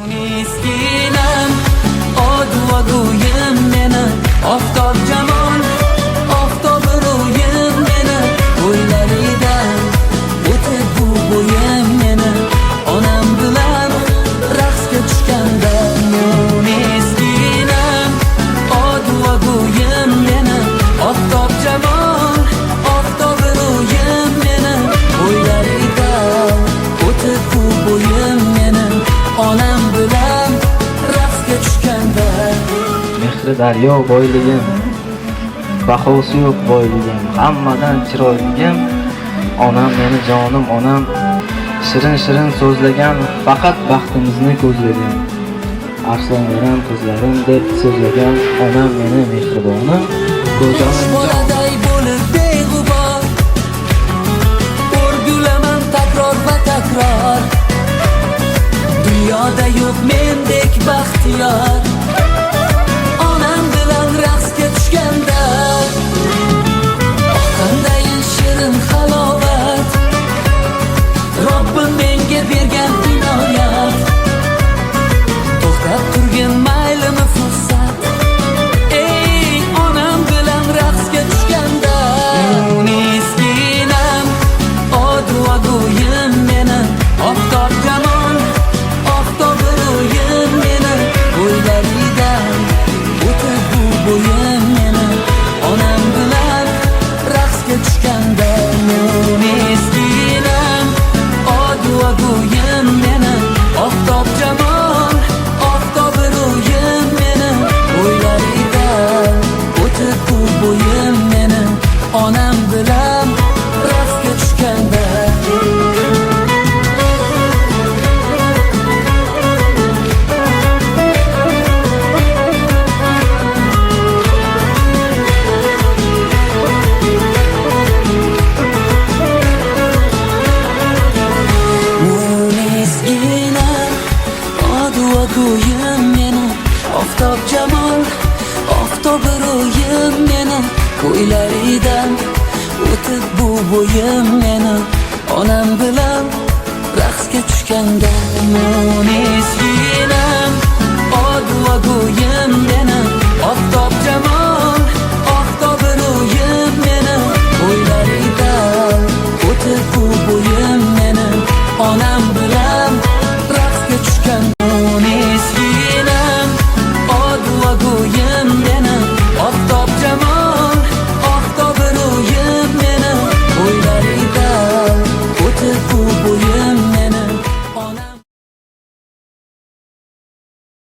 Miskinam, odvaguyim meni, oftob jamol, oftob ro'yim meni, o'ylaridan o'tib bu bo'yim meni, onam bilan raqsga tushganda. Miskinam, odvaguyim meni, oftob jamol, oftob ro'yim meni, o'ylaridan o'tib bu bo'yim meni, onam bilan raqsga tushganda. Mehri daryo boyligim, bahosi yo'q boyligim, hammadan chiroyligim, onam meni jonim onam, shirin shirin so'zlagan, faqat baxtimizni ko'zlagan, arslonlarim qizlarim deb so'zlagan, onam meni mehribonim, ko'zonim Boladay bo'lib beg'ubor, o'rgulaman takror va takror, dunyoda yo'q mendek baxtiyor.